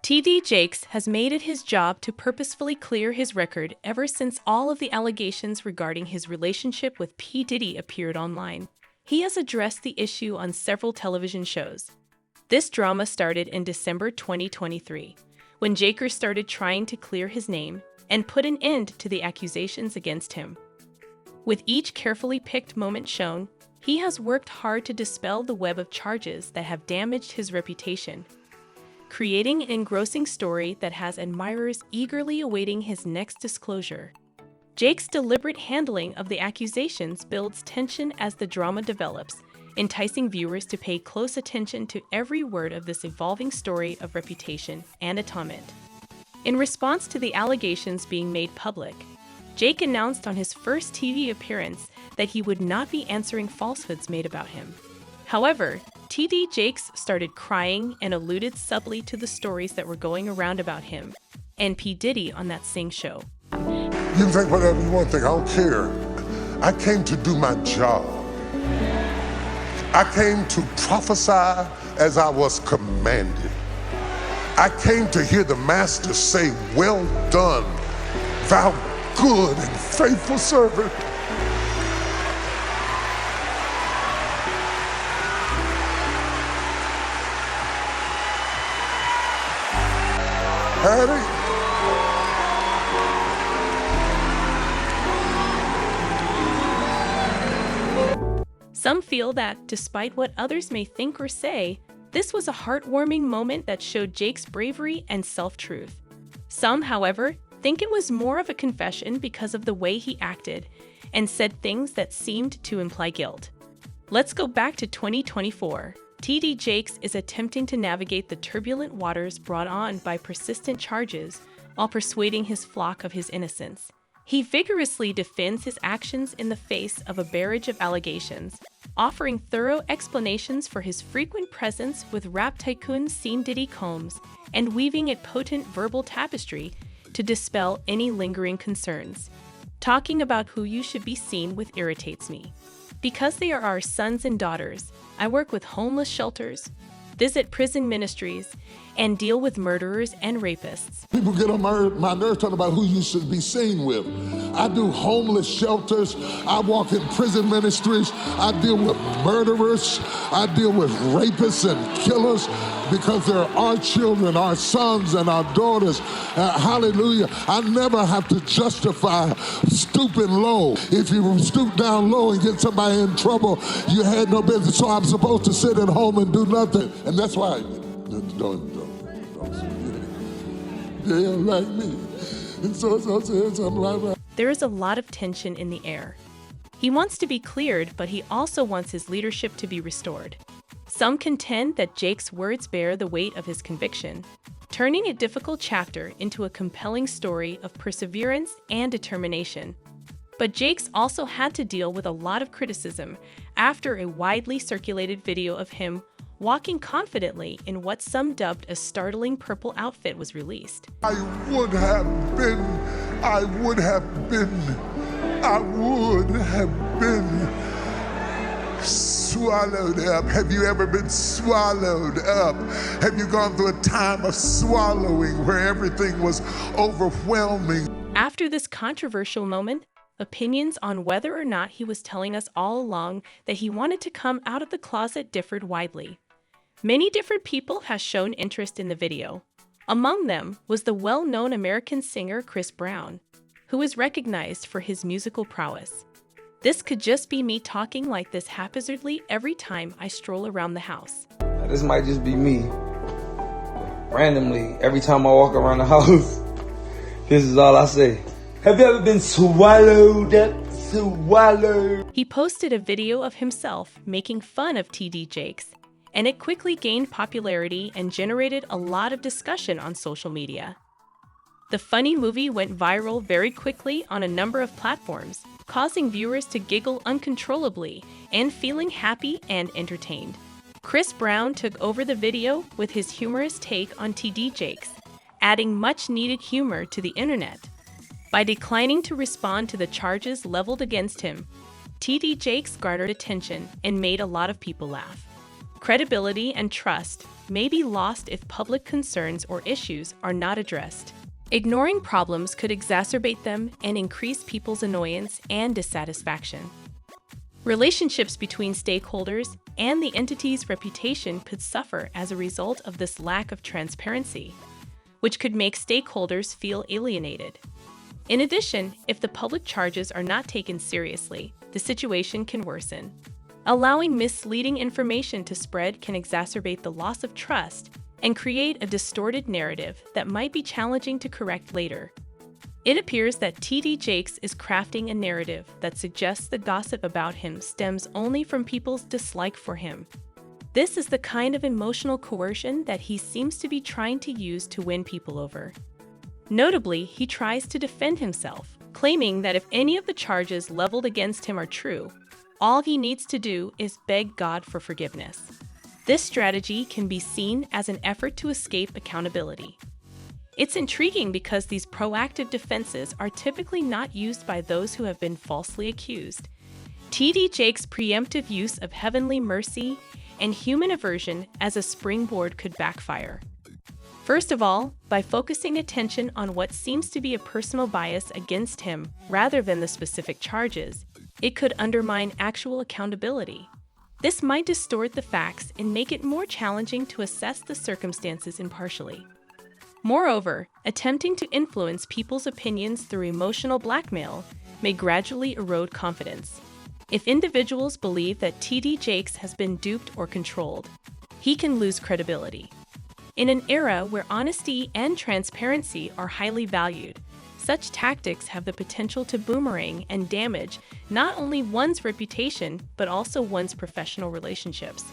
TD Jakes has made it his job to purposefully clear his record ever since all of the allegations regarding his relationship with P. Diddy appeared online. He has addressed the issue on several television shows. This drama started in December 2023, when Jakes started trying to clear his name and put an end to the accusations against him. With each carefully picked moment shown, he has worked hard to dispel the web of charges that have damaged his reputation, creating an engrossing story that has admirers eagerly awaiting his next disclosure. Jake's deliberate handling of the accusations builds tension as the drama develops, enticing viewers to pay close attention to every word of this evolving story of reputation and atonement. In response to the allegations being made public, Jake announced on his first TV appearance that he would not be answering falsehoods made about him. However, TD Jakes started crying and alluded subtly to the stories that were going around about him and P. Diddy on that same show. You can think whatever you want to think, I don't care. I came to do my job. I came to prophesy as I was commanded. I came to hear the Master say, "Well done, thou good and faithful servant." Hattie? Some feel that, despite what others may think or say, this was a heartwarming moment that showed Jake's bravery and self-truth. Some, however, think it was more of a confession because of the way he acted and said things that seemed to imply guilt. Let's go back to 2024. TD Jakes is attempting to navigate the turbulent waters brought on by persistent charges while persuading his flock of his innocence. He vigorously defends his actions in the face of a barrage of allegations, offering thorough explanations for his frequent presence with rap tycoon Diddy Combs and weaving a potent verbal tapestry to dispel any lingering concerns. Talking about who you should be seen with irritates me. Because they are our sons and daughters, I work with homeless shelters, visit prison ministries, and deal with murderers and rapists. People get on my nerves talking about who you should be seen with. I do homeless shelters. I walk in prison ministries. I deal with murderers. I deal with rapists and killers because they're our children, our sons and our daughters. Hallelujah. I never have to justify stooping low. If you stoop down low and get somebody in trouble, you had no business. So I'm supposed to sit at home and do nothing. And that's why don't they're like me. And so I'm like, there is a lot of tension in the air. He wants to be cleared, but he also wants his leadership to be restored. Some contend that Jake's words bear the weight of his conviction, turning a difficult chapter into a compelling story of perseverance and determination. But Jakes also had to deal with a lot of criticism after a widely circulated video of him walking confidently in what some dubbed a startling purple outfit was released. I would have been swallowed up. Have you ever been swallowed up? Have you gone through a time of swallowing where everything was overwhelming? After this controversial moment, opinions on whether or not he was telling us all along that he wanted to come out of the closet differed widely. Many different people have shown interest in the video. Among them was the well-known American singer Chris Brown, who is recognized for his musical prowess. This could just be me talking like this haphazardly every time I stroll around the house. Now, this might just be me. Randomly, every time I walk around the house, this is all I say. Have you ever been swallowed up? Swallowed. He posted a video of himself making fun of TD Jakes, and it quickly gained popularity and generated a lot of discussion on social media. The funny movie went viral very quickly on a number of platforms, causing viewers to giggle uncontrollably and feeling happy and entertained. Chris Brown took over the video with his humorous take on TD Jakes, adding much-needed humor to the internet. By declining to respond to the charges leveled against him, TD Jakes garnered attention and made a lot of people laugh. Credibility and trust may be lost if public concerns or issues are not addressed. Ignoring problems could exacerbate them and increase people's annoyance and dissatisfaction. Relationships between stakeholders and the entity's reputation could suffer as a result of this lack of transparency, which could make stakeholders feel alienated. In addition, if the public charges are not taken seriously, the situation can worsen. Allowing misleading information to spread can exacerbate the loss of trust and create a distorted narrative that might be challenging to correct later. It appears that T.D. Jakes is crafting a narrative that suggests the gossip about him stems only from people's dislike for him. This is the kind of emotional coercion that he seems to be trying to use to win people over. Notably, he tries to defend himself, claiming that if any of the charges leveled against him are true, all he needs to do is beg God for forgiveness. This strategy can be seen as an effort to escape accountability. It's intriguing because these proactive defenses are typically not used by those who have been falsely accused. T.D. Jakes' preemptive use of heavenly mercy and human aversion as a springboard could backfire. First of all, by focusing attention on what seems to be a personal bias against him rather than the specific charges, it could undermine actual accountability. This might distort the facts and make it more challenging to assess the circumstances impartially. Moreover, attempting to influence people's opinions through emotional blackmail may gradually erode confidence. If individuals believe that T.D. Jakes has been duped or controlled, he can lose credibility. In an era where honesty and transparency are highly valued, such tactics have the potential to boomerang and damage not only one's reputation, but also one's professional relationships.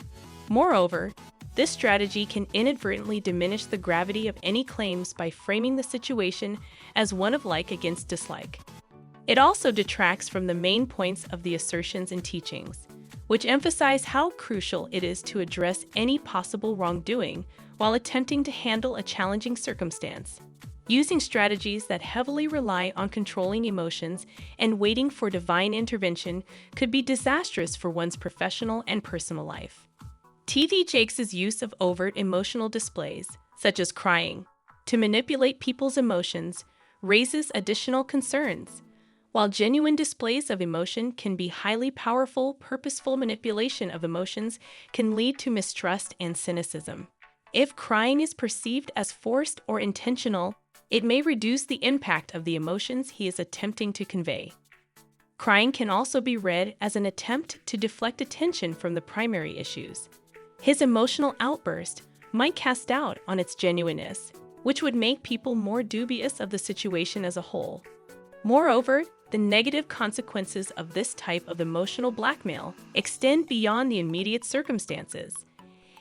Moreover, this strategy can inadvertently diminish the gravity of any claims by framing the situation as one of like against dislike. It also detracts from the main points of the assertions and teachings, which emphasize how crucial it is to address any possible wrongdoing while attempting to handle a challenging circumstance. Using strategies that heavily rely on controlling emotions and waiting for divine intervention could be disastrous for one's professional and personal life. T.D. Jakes' use of overt emotional displays, such as crying, to manipulate people's emotions raises additional concerns. While genuine displays of emotion can be highly powerful, purposeful manipulation of emotions can lead to mistrust and cynicism. If crying is perceived as forced or intentional, it may reduce the impact of the emotions he is attempting to convey. Crying can also be read as an attempt to deflect attention from the primary issues. His emotional outburst might cast doubt on its genuineness, which would make people more dubious of the situation as a whole. Moreover, the negative consequences of this type of emotional blackmail extend beyond the immediate circumstances.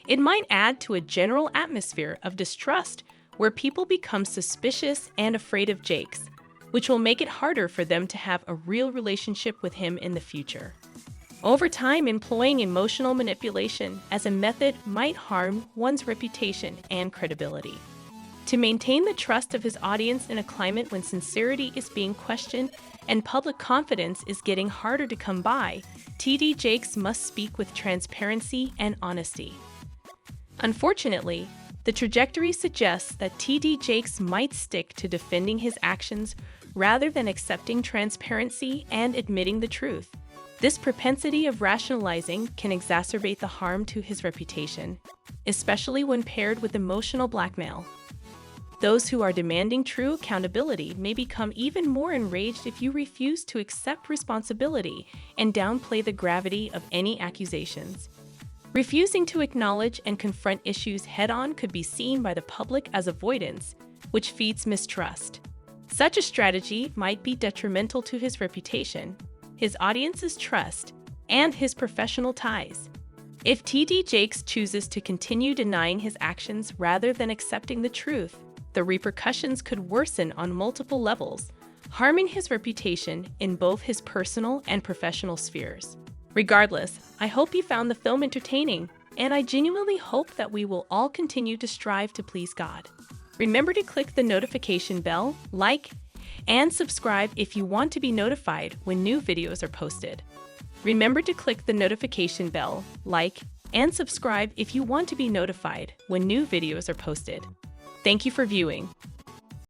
It might add to a general atmosphere of distrust where people become suspicious and afraid of Jakes, which will make it harder for them to have a real relationship with him in the future. Over time, employing emotional manipulation as a method might harm one's reputation and credibility. To maintain the trust of his audience in a climate when sincerity is being questioned and public confidence is getting harder to come by, T.D. Jakes must speak with transparency and honesty. Unfortunately, the trajectory suggests that T.D. Jakes might stick to defending his actions rather than accepting transparency and admitting the truth. This propensity of rationalizing can exacerbate the harm to his reputation, especially when paired with emotional blackmail. Those who are demanding true accountability may become even more enraged if you refuse to accept responsibility and downplay the gravity of any accusations. Refusing to acknowledge and confront issues head-on could be seen by the public as avoidance, which feeds mistrust. Such a strategy might be detrimental to his reputation, his audience's trust, and his professional ties. If T.D. Jakes chooses to continue denying his actions rather than accepting the truth, the repercussions could worsen on multiple levels, harming his reputation in both his personal and professional spheres. Regardless, I hope you found the film entertaining, and I genuinely hope that we will all continue to strive to please God. Remember to click the notification bell, like, and subscribe if you want to be notified when new videos are posted. Remember to click the notification bell, like, and subscribe if you want to be notified when new videos are posted. Thank you for viewing.